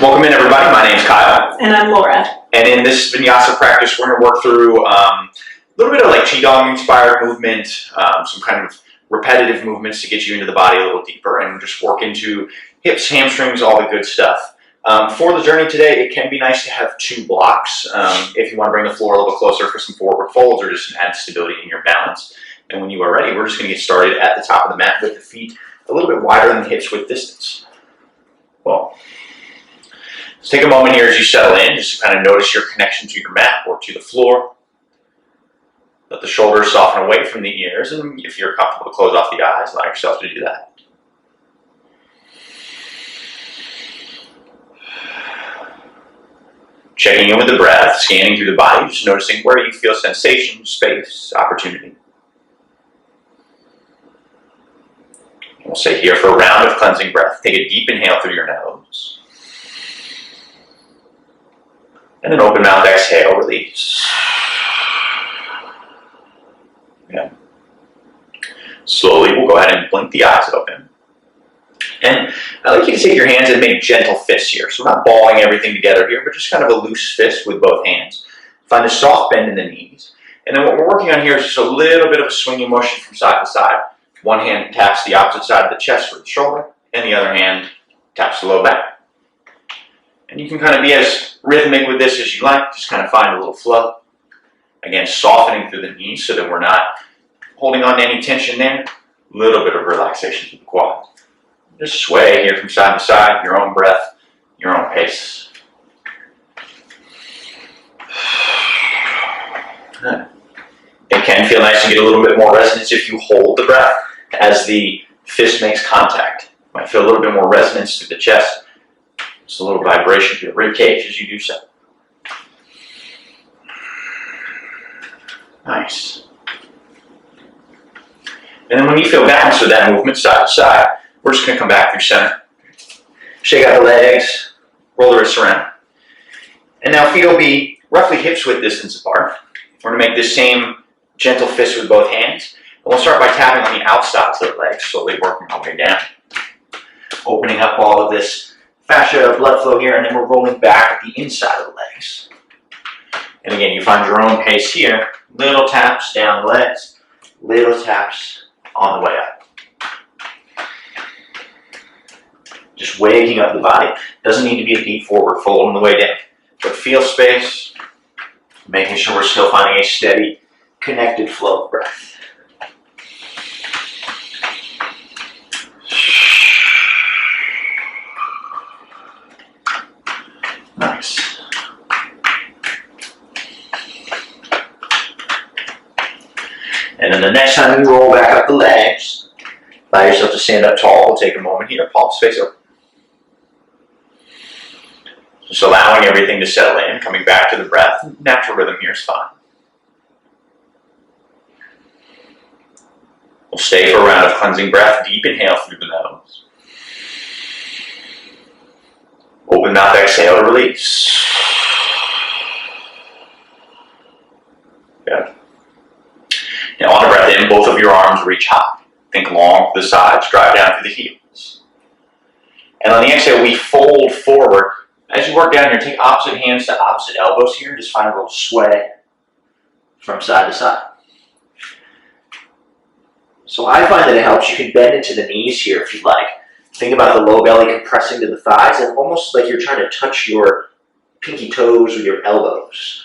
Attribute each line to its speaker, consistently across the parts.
Speaker 1: Welcome in, everybody. My name's Kyle.
Speaker 2: And I'm Lora.
Speaker 1: And in this Vinyasa practice, we're going to work through a little bit of like Qi-Gong inspired movement, some kind of repetitive movements to get you into the body a little deeper, and just work into hips, hamstrings, all the good stuff. For the journey today, it can be nice to have two blocks if you want to bring the floor a little closer for some forward folds or just add stability in your balance. And when you are ready, we're just going to get started at the top of the mat with the feet a little bit wider than the hips with distance. Well, let's take a moment here as you settle in, just to kind of notice your connection to your mat or to the floor. Let the shoulders soften away from the ears, and if you're comfortable to close off the eyes, allow yourself to do that. Checking in with the breath, scanning through the body, just noticing where you feel sensation, space, opportunity. We'll stay here for a round of cleansing breath. Take a deep inhale through your nose. And an open mouth exhale, release. Yeah. Slowly, we'll go ahead and blink the eyes open. And I'd like you to take your hands and make gentle fists here. So we're not balling everything together here, but just kind of a loose fist with both hands. Find a soft bend in the knees. And then what we're working on here is just a little bit of a swinging motion from side to side. One hand taps the opposite side of the chest for the shoulder, and the other hand taps the low back. And you can kind of be as rhythmic with this as you like, just kind of find a little flow. Again, softening through the knees so that we're not holding on to any tension there. A little bit of relaxation through the quads. Just sway here from side to side, your own breath, your own pace. It can feel nice to get a little bit more resonance if you hold the breath as the fist makes contact. You might feel a little bit more resonance through the chest. Just a little vibration through the rib cage as you do so. Nice. And then when you feel balanced with that movement side to side, we're just going to come back through center. Shake out the legs, roll the wrists around. And now feet will be roughly hips width distance apart. We're going to make this same gentle fist with both hands. And we'll start by tapping on the outsides of the legs, slowly working our way down. Opening up all of this fascia blood flow here, and then we're rolling back at the inside of the legs. And again, you find your own pace here. Little taps down the legs, little taps on the way up. Just waking up the body. Doesn't need to be a deep forward fold on the way down. But feel space, making sure we're still finding a steady, connected flow of breath. Nice. And then the next time you roll back up the legs, allow yourself to stand up tall. We'll take a moment here, palms face open. Just allowing everything to settle in, coming back to the breath. Natural rhythm here is fine. We'll stay for a round of cleansing breath. Deep inhale through the nose. Open mouth exhale to release. Good. Now on the breath in, both of your arms reach high. Think long to the sides, drive down through the heels. And on the exhale, we fold forward. As you work down here, take opposite hands to opposite elbows here. Just find a little sway from side to side. So I find that it helps. You can bend into the knees here if you'd like. Think about the low belly compressing to the thighs, and almost like you're trying to touch your pinky toes with your elbows.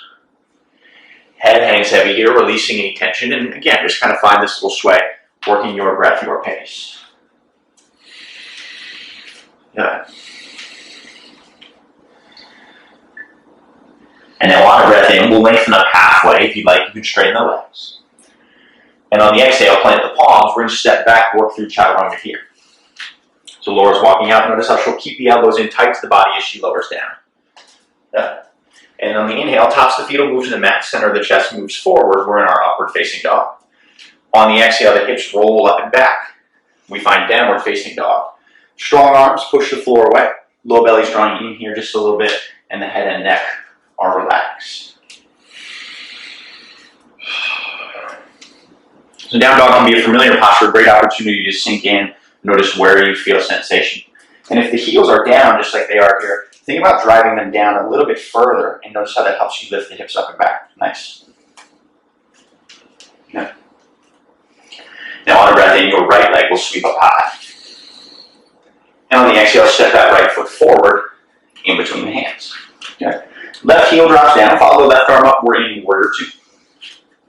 Speaker 1: Head hangs heavy here, releasing any tension. And again, just kind of find this little sway, working your breath, your pace. Good. And now on the breath in, we'll lengthen up halfway. If you'd like, you can straighten the legs. And on the exhale, plant the palms. We're going to step back, work through chaturanga here. So Laura's walking out. Notice how she'll keep the elbows in tight to the body as she lowers down. And on the inhale, tops of the feet will move to the mat. Center of the chest moves forward. We're in our upward facing dog. On the exhale, the hips roll up and back. We find downward facing dog. Strong arms push the floor away. Low belly's drawing in here just a little bit, and the head and neck are relaxed. So down dog can be a familiar posture, a great opportunity to sink in, notice where you feel sensation. And if the heels are down, just like they are here, think about driving them down a little bit further, and notice how that helps you lift the hips up and back. Nice. Yeah. Now on a breath in, your right leg will sweep up high. And on the exhale, step that right foot forward in between the hands. Okay. Left heel drops down, follow the left arm up, we're in warrior two.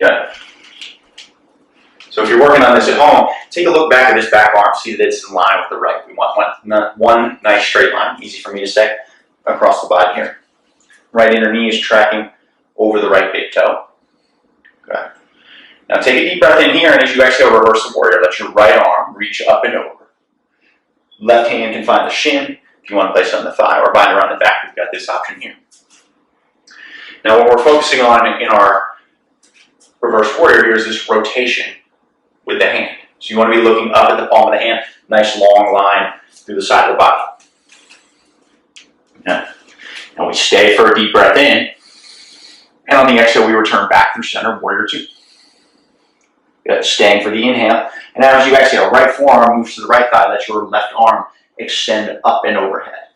Speaker 1: Good. So if you're working on this at home, take a look back at this back arm, see that it's in line with the right. We want one nice straight line, easy for me to say, across the body here. Right inner knee is tracking over the right big toe. Okay. Now take a deep breath in here, and as you exhale, reverse the warrior. Let your right arm reach up and over. Left hand can find the shin. If you want to place it on the thigh or bind around the back, we've got this option here. Now what we're focusing on in our reverse warrior here is this rotation with the hand. So you want to be looking up at the palm of the hand, nice long line through the side of the body. Yeah. And we stay for a deep breath in, and on the exhale we return back through center, warrior two. Good. Staying for the inhale, and now as you exhale, right forearm moves to the right thigh, let your left arm extend up and overhead.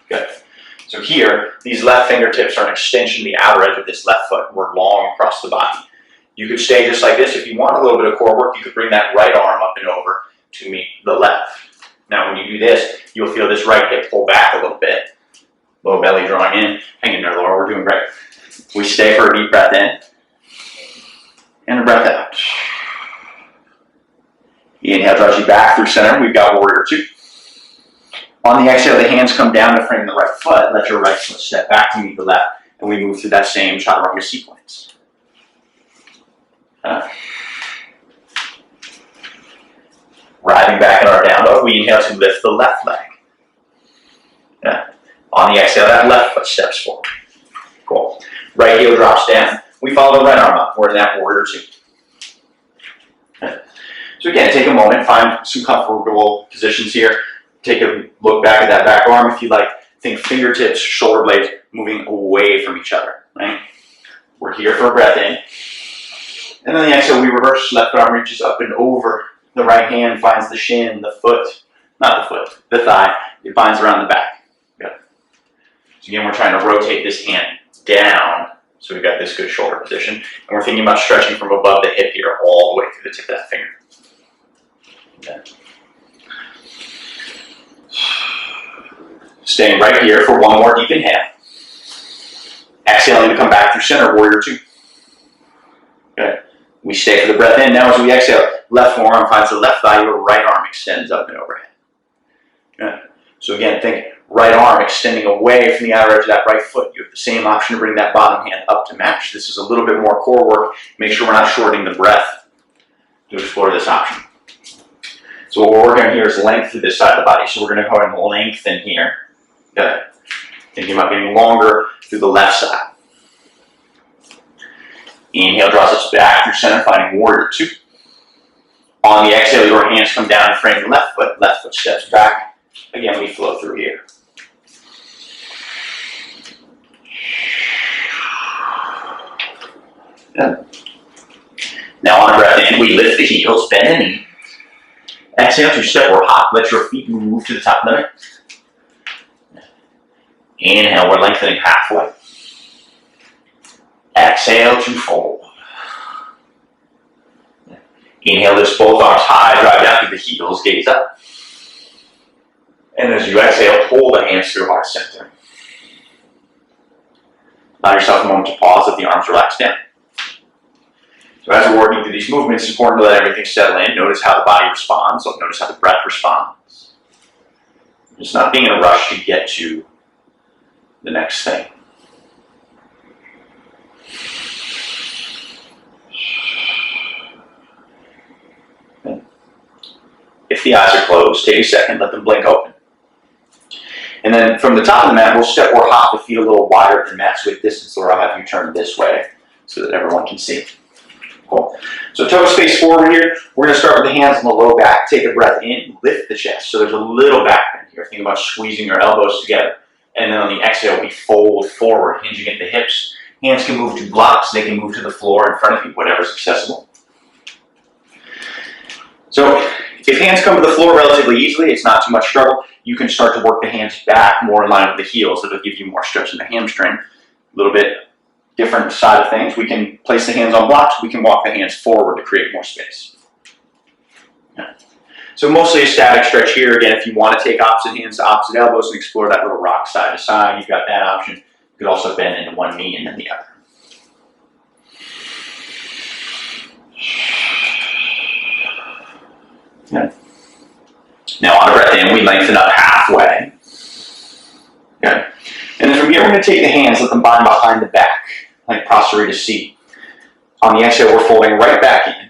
Speaker 1: Good. So here, these left fingertips are an extension of the outer edge of this left foot. We're long across the body. You could stay just like this. If you want a little bit of core work, you could bring that right arm up and over to meet the left. Now when you do this, you'll feel this right hip pull back a little bit. Low belly drawing in. Hang in there, Lora. We're doing great. We stay for a deep breath in and a breath out. The inhale draws you back through center. We've got warrior two. On the exhale, the hands come down to frame the right foot. Let your right foot step back to meet the left, and we move through that same chaturanga sequence. Riding back in our down dog, we inhale to lift the left leg. On the exhale, that left foot steps forward. Cool. Right heel drops down. We follow the right arm up. We're in that warrior two. So again, take a moment, find some comfortable positions here. Take a look back at that back arm if you like. Think fingertips, shoulder blades moving away from each other. Right? We're here for a breath in. And then the exhale, we reverse. Left arm reaches up and over. The right hand finds the shin, the foot, not the foot, the thigh. It binds around the back. Good. So again, we're trying to rotate this hand down. So we've got this good shoulder position. And we're thinking about stretching from above the hip here all the way through the tip of that finger. Okay. Staying right here for one more deep inhale. Exhaling to come back through center, warrior two. Good. We stay for the breath in. Now as we exhale, left forearm finds the left thigh, your right arm extends up and overhead. Good. So again, think right arm extending away from the outer edge of that right foot. You have the same option to bring that bottom hand up to match. This is a little bit more core work. Make sure we're not shortening the breath to explore this option. So what we're working on here is length through this side of the body. So we're going to go ahead and lengthen here. Good. Thinking about getting longer through the left side. Inhale draws us back through center, finding warrior two. On the exhale, your hands come down to frame the left foot steps back. Again, we flow through here. Good. Now on a breath in, we lift the heels, bend the knee. Exhale to step or hop. Let your feet move to the top limit. Inhale, we're lengthening halfway. Exhale to fold. Inhale, lift both arms high, drive down through the heels, gaze up. And as you exhale, pull the hands through heart center. Allow yourself a moment to pause, let the arms relax down. So as we're working through these movements, it's important to let everything settle in. Notice how the body responds. Notice how the breath responds. Just not being in a rush to get to the next thing. If the eyes are closed, take a second, let them blink open. And then from the top of the mat, we'll step or hop the feet a little wider than mat's width distance, or I'll have you turn this way so that everyone can see. Cool. So toes face forward here. We're going to start with the hands on the low back. Take a breath in, lift the chest. So there's a little back bend here. Think about squeezing your elbows together. And then on the exhale, we fold forward, hinging at the hips. Hands can move to blocks. They can move to the floor in front of you, whatever's accessible. So if hands come to the floor relatively easily, it's not too much struggle. you can start to work the hands back more in line with the heels. That'll give you more stretch in the hamstring. A little bit different side of things. We can place the hands on blocks. We can walk the hands forward to create more space. Yeah. So mostly a static stretch here. Again, if you want to take opposite hands to opposite elbows and explore that little rock side to side, you've got that option. You could also bend into one knee and then the other. Yeah. Now on a breath in, we lengthen up halfway. Okay. And then from here, we're going to take the hands, let them bind behind the back, like prostrate C. On the exhale, we're folding right back in.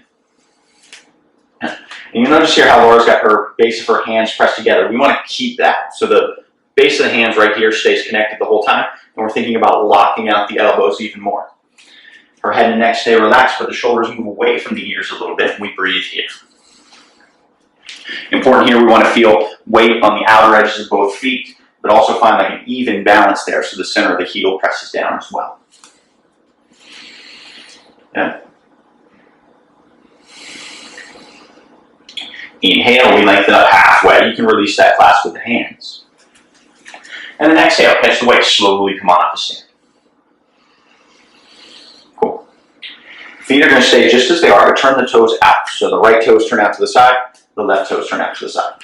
Speaker 1: And you notice here how Laura's got her base of her hands pressed together. We want to keep that. So the base of the hands right here stays connected the whole time. And we're thinking about locking out the elbows even more. Her head and neck stay relaxed, but the shoulders move away from the ears a little bit. And we breathe here. Important here, we want to feel weight on the outer edges of both feet, but also find like an even balance there so the center of the heel presses down as well. Yeah. Inhale, we lengthen up halfway. You can release that clasp with the hands. And then exhale, catch the weight, slowly come on up to stand. Cool. Feet are going to stay just as they are, but turn the toes out. So the right toes turn out to the side, the left toes turn out to the side.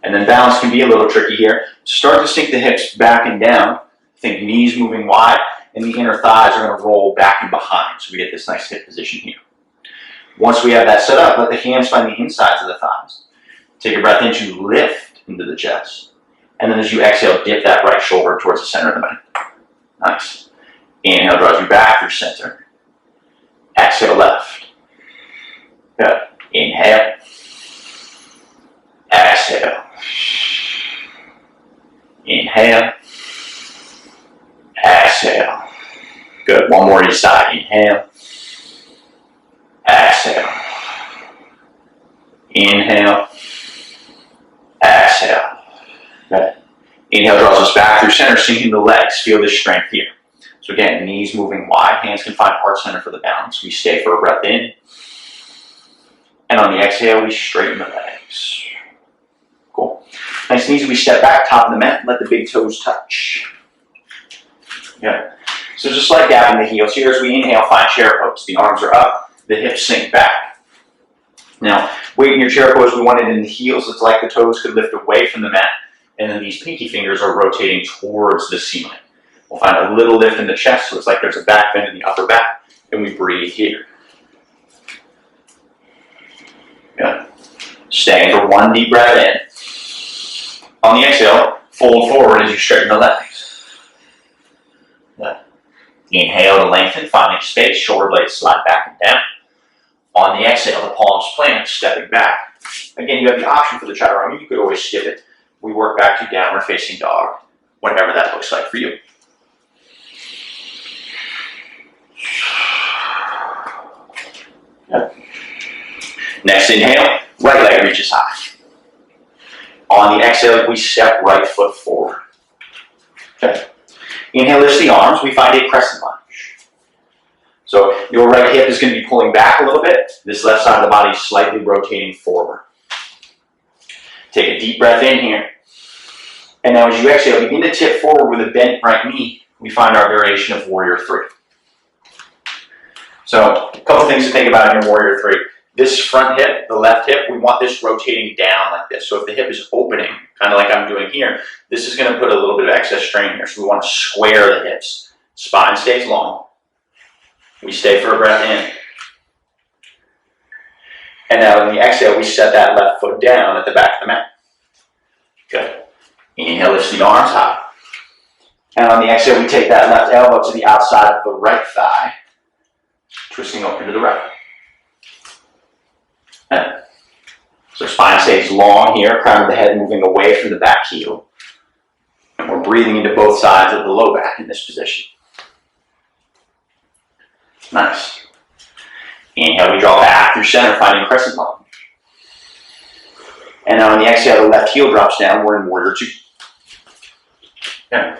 Speaker 1: And then balance can be a little tricky here. Start to sink the hips back and down. Think knees moving wide, and the inner thighs are going to roll back and behind. So we get this nice hip position here. Once we have that set up, let the hands find the insides of the thighs. Take a breath in to lift into the chest. And then as you exhale, dip that right shoulder towards the center of the back. Nice. Inhale draws you back through center. Exhale left. Good. Inhale. Exhale. Inhale. Exhale. Good. One more each side. Inhale. Exhale. Inhale. Exhale. Good. Inhale draws us back through center, sinking the legs. Feel this strength here. So again, knees moving wide. Hands can find heart center for the balance. We stay for a breath in. And on the exhale, we straighten the legs. Cool. Nice and easy. We step back, top of the mat, let the big toes touch. Yeah. So just like that in the heels here, as we inhale, find chair pose. The arms are up, the hips sink back. Now, weight in your chair pose, we want it in the heels. It's like the toes could lift away from the mat, and then these pinky fingers are rotating towards the ceiling. We'll find a little lift in the chest, so it's like there's a back bend in the upper back, and we breathe here. Good. Staying for one deep breath in. On the exhale, fold forward as you straighten the legs. Good. Inhale to lengthen, finding space, shoulder blades slide back and down. On the exhale, the palms plant, stepping back. Again, you have the option for the chaturanga. You could always skip it. We work back to downward facing dog, whatever that looks like for you. Good. Next inhale, right leg reaches high. On the exhale, we step right foot forward. Okay. Inhale, lift the arms. We find a crescent lunge. So your right hip is going to be pulling back a little bit. This left side of the body is slightly rotating forward. Take a deep breath in here. And now as you exhale, begin to tip forward with a bent right knee. We find our variation of Warrior 3. So a couple things to think about in your Warrior 3. This front hip, the left hip, we want this rotating down like this. So if the hip is opening, kind of like I'm doing here, this is going to put a little bit of excess strain here. So we want to square the hips. Spine stays long. We stay for a breath in. And now in the exhale, we set that left foot down at the back of the mat. Good. Inhale, lift the arms high. And on the exhale, we take that left elbow to the outside of the right thigh, twisting open to the right. So spine stays long here, crown of the head moving away from the back heel. And we're breathing into both sides of the low back in this position. Nice. Inhale, we draw back through center, finding crescent lunge. And now on the exhale, the left heel drops down. We're in Warrior 2. Okay.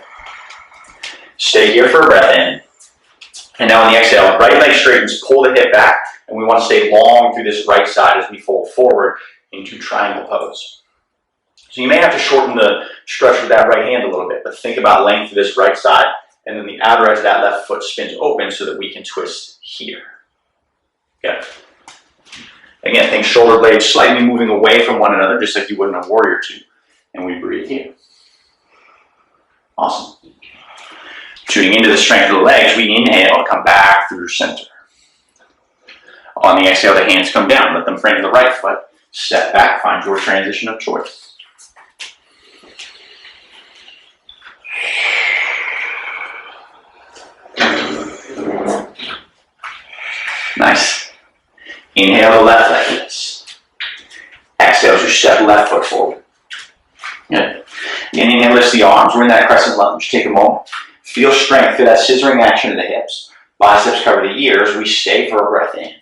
Speaker 1: Stay here for a breath in. And now on the exhale, right leg straightens, pull the hip back. And we want to stay long through this right side as we fold forward into triangle pose. So you may have to shorten the stretch of that right hand a little bit, but think about length of this right side, and then the outer edge of that left foot spins open so that we can twist here. Okay. Again, think shoulder blades slightly moving away from one another, just like you would in a warrior two. And we breathe here. Awesome. Tuning into the strength of the legs, we inhale and come back through center. On the exhale, the hands come down. Let them frame the right foot. Step back, find your transition of choice. Nice. Inhale the left leg lifts. Exhale to step left foot forward. Good. Inhale lifts the arms. We're in that crescent lunge. Take a moment. Feel strength through that scissoring action of the hips. Biceps cover the ears. We stay for a breath in.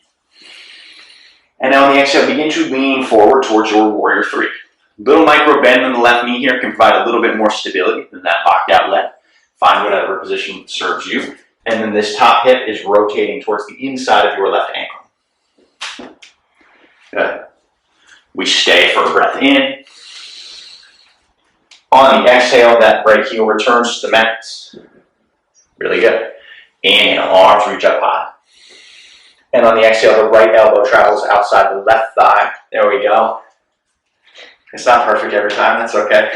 Speaker 1: And now on the exhale, begin to lean forward towards your warrior three. Little micro bend in the left knee here can provide a little bit more stability than that locked out leg. Find whatever position serves you. And then this top hip is rotating towards the inside of your left ankle. Good. We stay for a breath in. On the exhale, that right heel returns to the mat. Really good. Inhale, arms reach up high. And on the exhale, the right elbow travels outside the left thigh. There we go. It's not perfect every time, that's okay.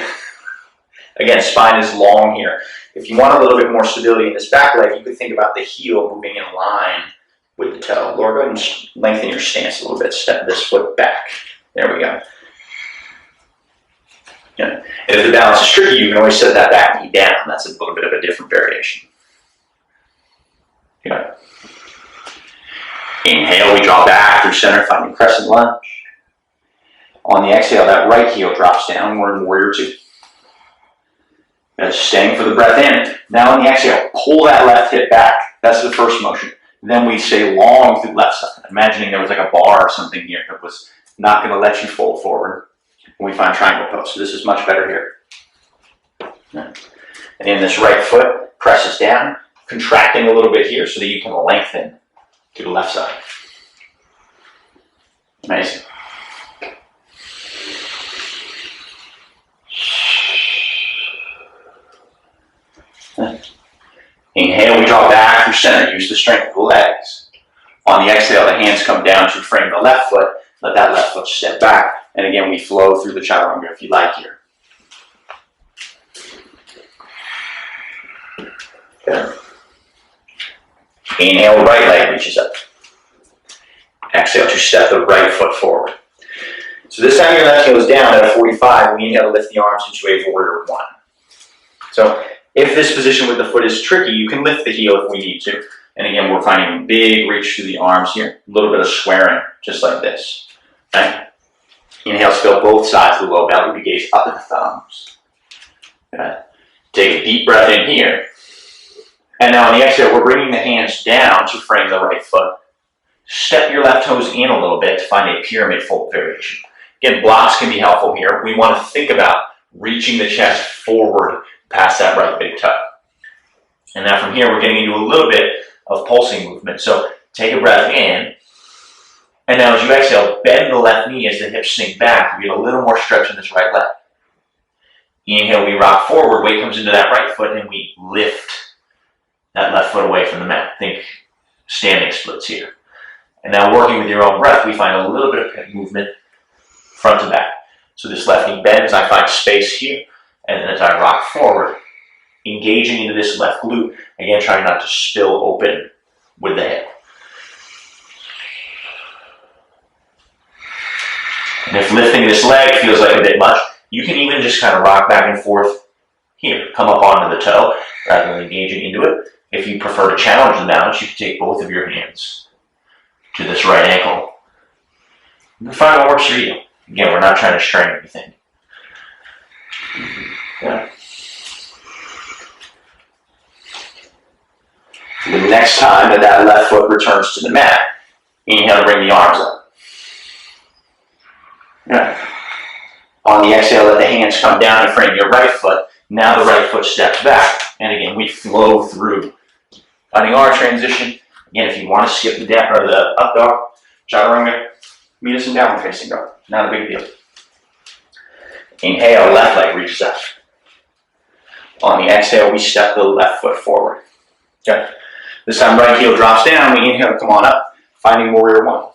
Speaker 1: Again, spine is long here. If you want a little bit more stability in this back leg, you could think about the heel moving in line with the toe. Lora, go ahead and lengthen your stance a little bit. Step this foot back. There we go. Yeah. And if the balance is tricky, you can always set that back knee down. That's a little bit of a different variation. Yeah. Inhale, we draw back through center, finding crescent lunge. On the exhale, that right heel drops down. We're in warrior two. That's staying for the breath in. Now on the exhale, pull that left hip back. That's the first motion. Then we stay long through the left side. Imagining there was like a bar or something here that was not going to let you fold forward. And we find triangle pose. So this is much better here. And then this right foot presses down, contracting a little bit here so that you can lengthen to the left side. Amazing. Inhale, we draw back through center. Use the strength of the legs. On the exhale, the hands come down to frame the left foot. Let that left foot step back. And again, we flow through the chaturanga if you like here. Good. Inhale, right leg reaches up. Exhale to step the right foot forward. So this time your left heel is down at a 45. We inhale to lift the arms into a warrior one. So if this position with the foot is tricky, you can lift the heel if we need to. And again, we're finding a big reach through the arms here. A little bit of squaring, just like this. Okay? Inhale, fill both sides of the low belly. We gaze up at the thumbs. Okay. Take a deep breath in here. And now on the exhale, we're bringing the hands down to frame the right foot. Step your left toes in a little bit to find a pyramid fold variation. Again, blocks can be helpful here. We want to think about reaching the chest forward past that right big toe. And now from here, we're getting into a little bit of pulsing movement. So take a breath in. And now as you exhale, bend the left knee as the hips sink back. You get a little more stretch in this right leg. Inhale, we rock forward. Weight comes into that right foot, and we lift that left foot away from the mat. Think standing splits here. And now working with your own breath, we find a little bit of movement front to back. So this left knee bends. I find space here. And then as I rock forward, engaging into this left glute, again, trying not to spill open with the hip. And if lifting this leg feels like a bit much, you can even just kind of rock back and forth here. Come up onto the toe rather than engaging into it. If you prefer to challenge the balance, you can take both of your hands to this right ankle. And find what works for you. Again, we're not trying to strain anything. Yeah. The next time that left foot returns to the mat, inhale to bring the arms up. Yeah. On the exhale, let the hands come down and frame your right foot. Now the right foot steps back. And again, we flow through. Finding our transition. Again, if you want to skip the down or the up dog, chaturanga, meet us in downward facing dog. Not a big deal. Inhale, left leg reaches up. On the exhale, we step the left foot forward. Okay. This time, right heel drops down. We inhale to come on up, finding warrior one.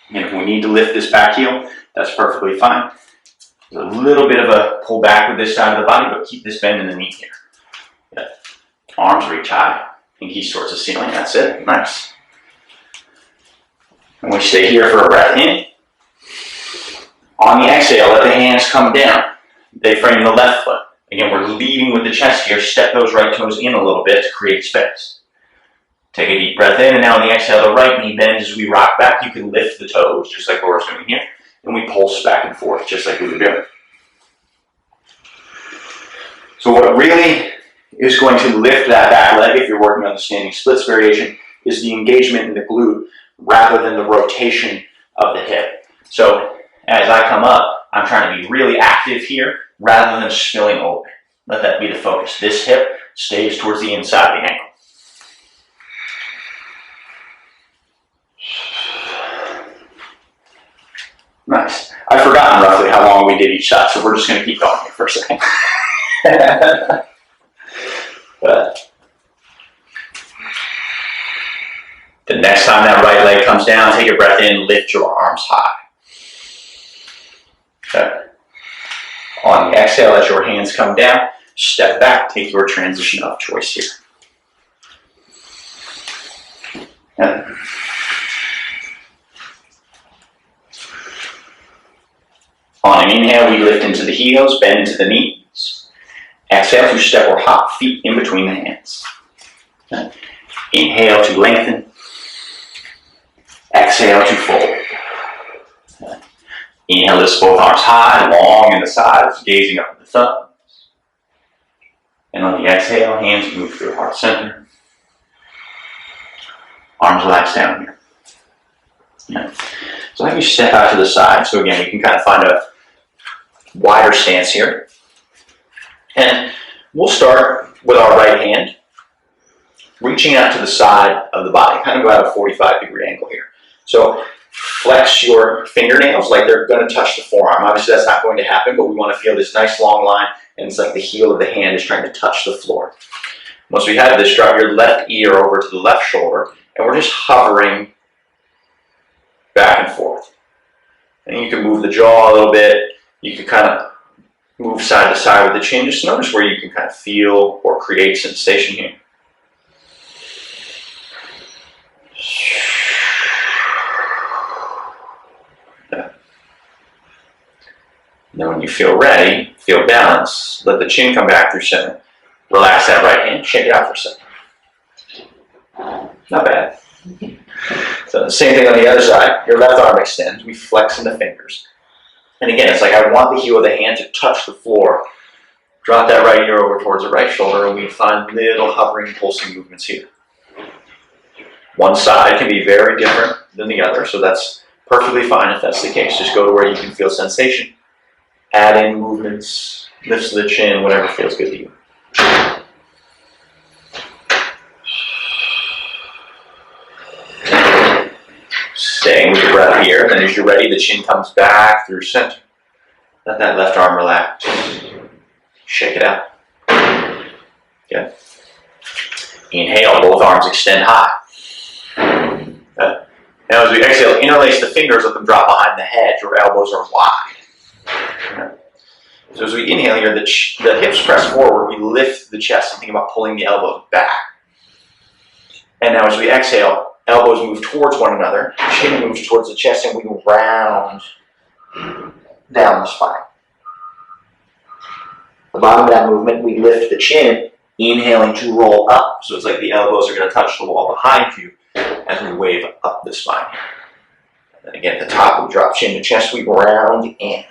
Speaker 1: And if we need to lift this back heel, that's perfectly fine. There's a little bit of a pull back with this side of the body, but keep this bend in the knee here. Yeah. Arms reach high, pinkies towards the ceiling. That's it. Nice. And we stay here for a breath in. On the exhale, let the hands come down. They frame the left foot. Again, we're leading with the chest here. Step those right toes in a little bit to create space. Take a deep breath in, and now on the exhale, the right knee bends as we rock back. You can lift the toes, just like Lora's doing here. And we pulse back and forth, just like we were doing. So what really is going to lift that back leg, if you're working on the standing splits variation, is the engagement in the glute rather than the rotation of the hip. So as I come up, I'm trying to be really active here rather than spilling over. Let that be the focus. This hip stays towards the inside of the ankle. Nice. I've forgotten roughly how long we did each side, so we're just going to keep going here for a second. But the next time that right leg comes down, take a breath in, lift your arms high. Okay. On the exhale, as your hands come down, step back, take your transition of choice here. Okay. On an inhale, we lift into the heels, bend into the knees. Exhale to step or hop feet in between the hands. Okay. Inhale to lengthen. Exhale to fold. Okay. Inhale, lift both arms high, long in the sides, gazing up at the thumbs. And on the exhale, hands move through heart center. Arms relax down here. Okay. So like you step out to the side. So again, you can kind of find a wider stance here. And we'll start with our right hand, reaching out to the side of the body, kind of go at a 45-degree angle here. So flex your fingernails like they're going to touch the forearm. Obviously that's not going to happen, but we want to feel this nice long line, and it's like the heel of the hand is trying to touch the floor. Once we have this, drop your left ear over to the left shoulder, and we're just hovering back and forth. And you can move the jaw a little bit. You can kind of move side to side with the chin. Just notice where you can kind of feel or create sensation here. Yeah. Then when you feel ready, feel balanced, let the chin come back through center. Relax that right hand, shake it out for a second. Not bad. So the same thing on the other side. Your left arm extends. We flex in the fingers. And again, it's like I want the heel of the hand to touch the floor. Drop that right ear over towards the right shoulder, and we find little hovering, pulsing movements here. One side can be very different than the other, so that's perfectly fine if that's the case. Just go to where you can feel sensation. Add in movements, lifts the chin, whatever feels good to you. Staying with your breath here, and then as you're ready, the chin comes back through center. Let that left arm relax. Shake it out. Good. Inhale, both arms extend high. Good. Now as we exhale, interlace the fingers, let them drop behind the head. Your elbows are wide. Good. So as we inhale here, the hips press forward, we lift the chest and think about pulling the elbows back. And now as we exhale, elbows move towards one another, chin moves towards the chest, and we round down the spine. The bottom of that movement, we lift the chin, inhaling to roll up. So it's like the elbows are going to touch the wall behind you as we wave up the spine. And then again, at the top, we drop chin to chest, we round in.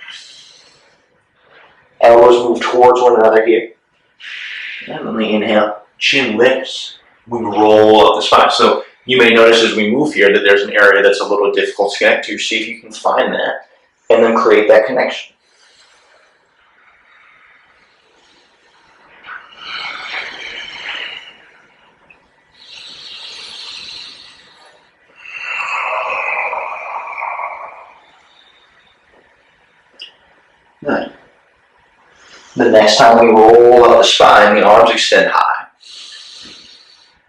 Speaker 1: Elbows move towards one another here. And when we inhale, chin lifts, we roll up the spine. So you may notice as we move here that there's an area that's a little difficult to connect to. See if you can find that and then create that connection. Nice. The next time we roll up the spine, the arms extend high.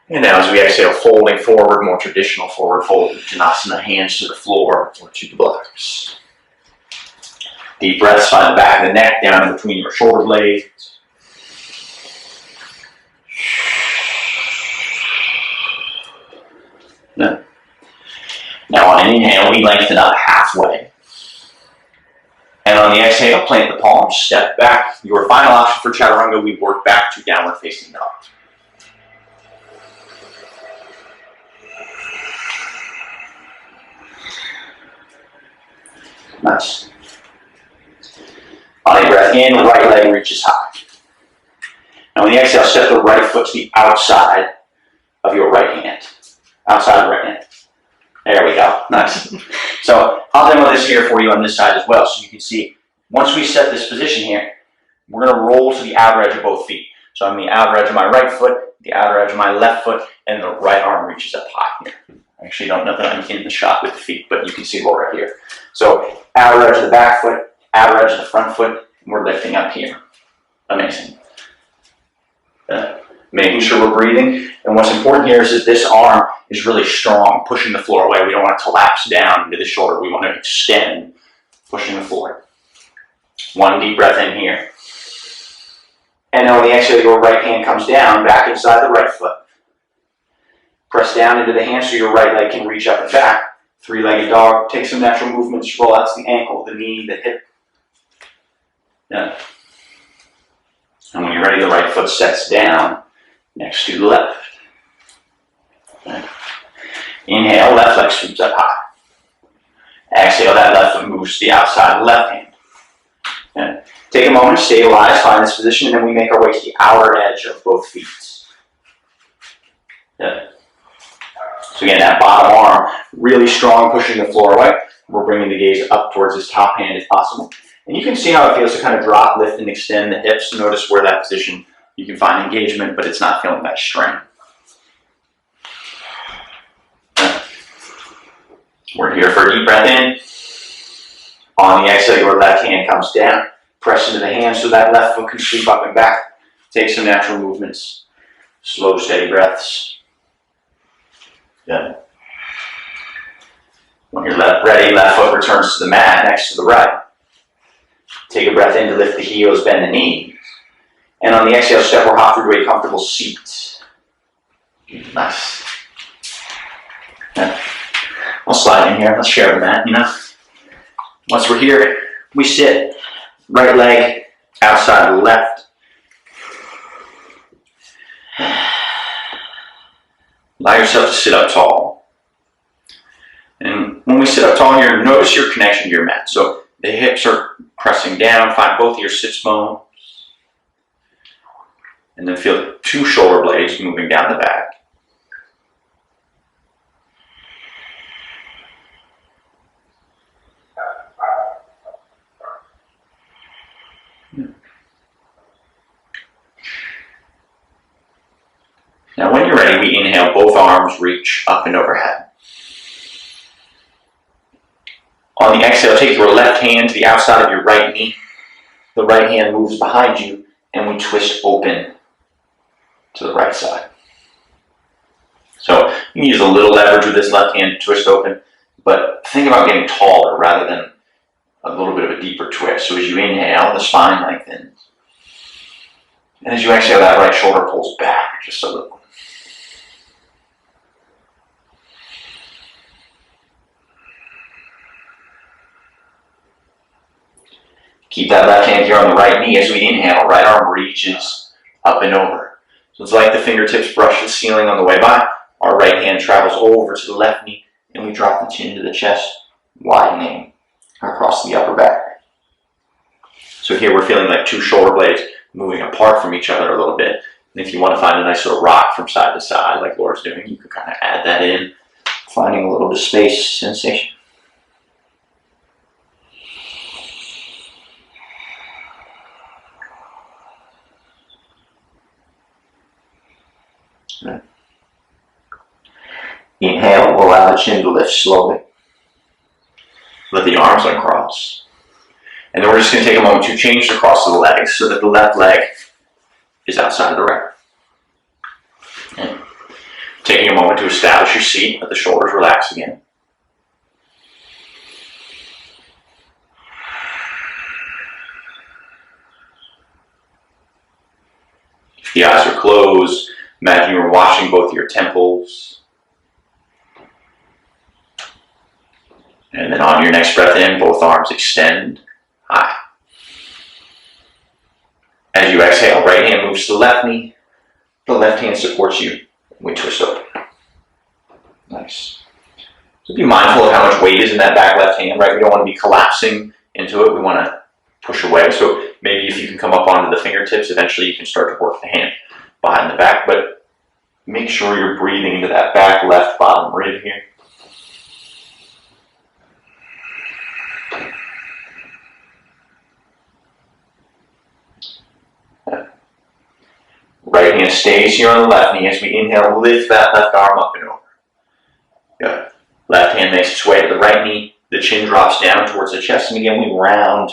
Speaker 1: And now as we exhale, folding forward, more traditional forward fold, Vinyasa, hands to the floor or to the blocks. Deep breaths, find the back of the neck down in between your shoulder blades. Now on an inhale, we lengthen up halfway. And on the exhale, plant the palms, step back. Your final option for chaturanga, we work back to downward facing dog. Nice. On a breath in, right leg reaches high. Now on the exhale, step the right foot to the outside of your right hand. Outside the right hand. There we go. Nice. So I'll demo this here for you on this side as well, so you can see. Once we set this position here, we're going to roll to the outer edge of both feet. So I'm the outer edge of my right foot, the outer edge of my left foot, and the right arm reaches up high here. I actually don't know that I'm in the shot with the feet, but you can see Lora here. So outer edge of the back foot, outer edge of the front foot, and we're lifting up here. Amazing. Making sure we're breathing. And what's important here is that this arm is really strong, pushing the floor away. We don't want it to collapse down into the shoulder. We want to extend, pushing the floor. One deep breath in here. And then on the exhale, your right hand comes down, back inside the right foot. Press down into the hand so your right leg can reach up and back. Three-legged dog. Take some natural movements. Roll out to the ankle, the knee, the hip. Yeah. And when you're ready, the right foot sets down next to the left. Okay. Inhale, left leg sweeps up high. Exhale, that left foot moves to the outside of the left hand. Okay. Take a moment, stabilize, find this position, and then we make our way to the outer edge of both feet. Okay. So again, that bottom arm, really strong, pushing the floor away. We're bringing the gaze up towards this top hand if possible. And you can see how it feels to kind of drop, lift, and extend the hips. Notice where that position, you can find engagement, but it's not feeling that strain. We're here for a deep breath in. On the exhale, your left hand comes down. Press into the hand so that left foot can sweep up and back. Take some natural movements. Slow, steady breaths. Good. When you're ready, left foot returns to the mat next to the right. Take a breath in to lift the heels, bend the knees. And on the exhale, step or hop through to a comfortable seat. Nice. Yeah. I'll slide in here. Let's share the mat, Once we're here, we sit. Right leg outside the left. Allow yourself to sit up tall. And when we sit up tall here, notice your connection to your mat. So the hips are pressing down. Find both of your sits bones. And then feel the two shoulder blades moving down the back. Now when you're ready, we inhale, both arms reach up and overhead. On the exhale, take your left hand to the outside of your right knee. The right hand moves behind you, and we twist open to the right side. So you can use a little leverage with this left hand to twist open, but think about getting taller rather than a little bit of a deeper twist. So as you inhale, the spine lengthens. And as you exhale, that right shoulder pulls back just a little. Keep that left hand here on the right knee as we inhale. Right arm reaches up and over. So it's like the fingertips brush the ceiling on the way by. Our right hand travels over to the left knee, and we drop the chin to the chest, widening across the upper back. So here we're feeling like two shoulder blades moving apart from each other a little bit. And if you want to find a nice little rock from side to side, like Lora's doing, you can kind of add that in, finding a little bit of space sensation. Right. Inhale, allow the chin to lift slowly. Let the arms uncross. And then we're just going to take a moment to change the cross of the legs so that the left leg is outside of the right. Okay. Taking a moment to establish your seat, let the shoulders relax again. If the eyes are closed, imagine you were watching both your temples. And then on your next breath in, both arms extend high. As you exhale, right hand moves to the left knee, the left hand supports you, and we twist open. Nice. So be mindful of how much weight is in that back left hand, right? We don't want to be collapsing into it. We want to push away. So maybe if you can come up onto the fingertips, eventually you can start to work the hand behind the back, but make sure you're breathing into that back left bottom rib here. Right hand stays here on the left knee. As we inhale, lift that left arm up and over. Good. Left hand makes its way to the right knee. The chin drops down towards the chest. And again, we round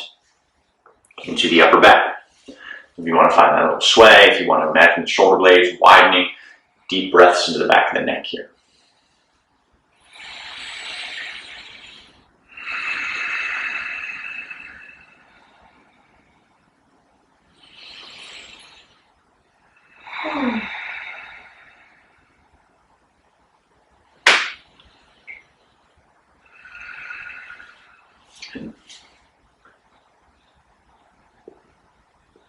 Speaker 1: into the upper back. If you want to find that little sway, if you want to imagine the shoulder blades widening, deep breaths into the back of the neck here.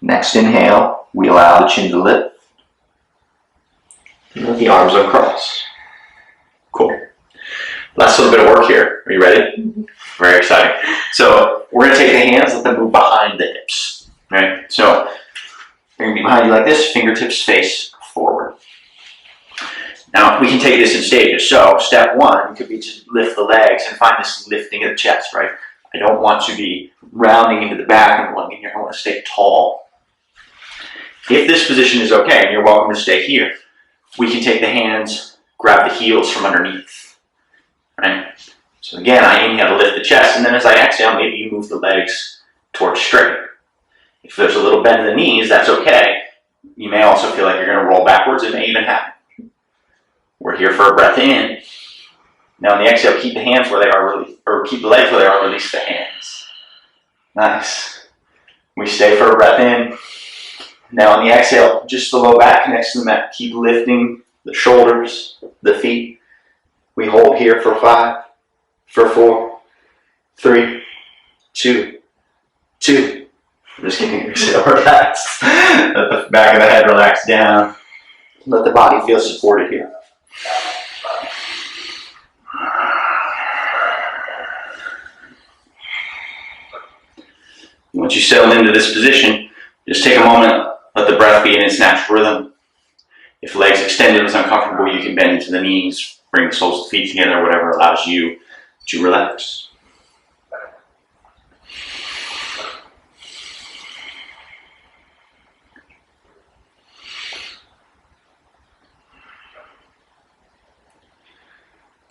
Speaker 1: Next inhale, we allow the chin to lift. And let the arms uncross. Cool. Last little bit of work here. Are you ready? Mm-hmm. Very exciting. So we're going to take the hands, let them move behind the hips. Right? So they're going to be behind you like this, fingertips face forward. Now we can take this in stages. So step one could be to lift the legs and find this lifting of the chest, right? I don't want to be rounding into the back and lunging here. I want to stay tall. If this position is okay, and you're welcome to stay here, we can take the hands, grab the heels from underneath, right? So again, I inhale to lift the chest, and then as I exhale, maybe you move the legs towards straight. If there's a little bend in the knees, that's okay. You may also feel like you're going to roll backwards. It may even happen. We're here for a breath in. Now on the exhale, keep the hands where they are, or keep the legs where they are, release the hands. Nice. We stay for a breath in. Now on the exhale, just the low back connects to the mat. Keep lifting the shoulders, the feet. We hold here for 5, for 4, 3, 2, 2. I'm just kidding. Exhale, relax. Let the back of the head relax down. Let the body feel supported here. Once you settle into this position, just take a moment. Let the breath be in its natural rhythm. If legs extended is uncomfortable, you can bend into the knees, bring the soles of the feet together, whatever allows you to relax.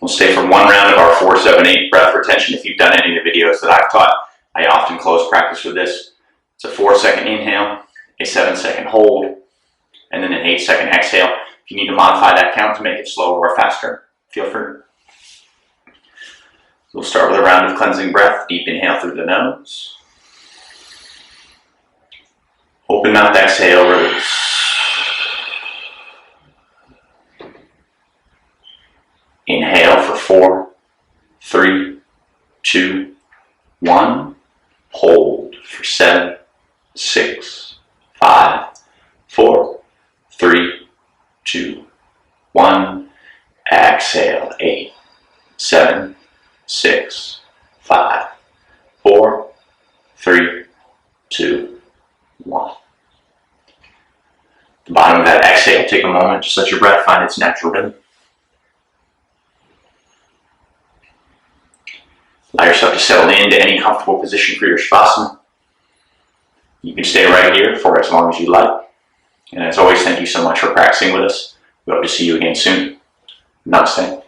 Speaker 1: We'll stay for one round of our 4-7-8 breath retention. If you've done any of the videos that I've taught, I often close practice with this. It's a 4-second inhale, a 7-second hold, and then an 8-second exhale. If you need to modify that count to make it slower or faster, feel free. We'll start with a round of cleansing breath. Deep inhale through the nose. Open mouth, exhale, release. Inhale for 4, 3, 2, 1. Hold for 7, 6, 5, 4, 3, 2, 1. Exhale, 8, 7, 6, 5, 4, 3, 2, 1. The bottom of that exhale, take a moment, just let your breath find its natural rhythm. Allow yourself to settle into any comfortable position for your Shavasana. You can stay right here for as long as you like. And as always, thank you so much for practicing with us. We hope to see you again soon. Namaste.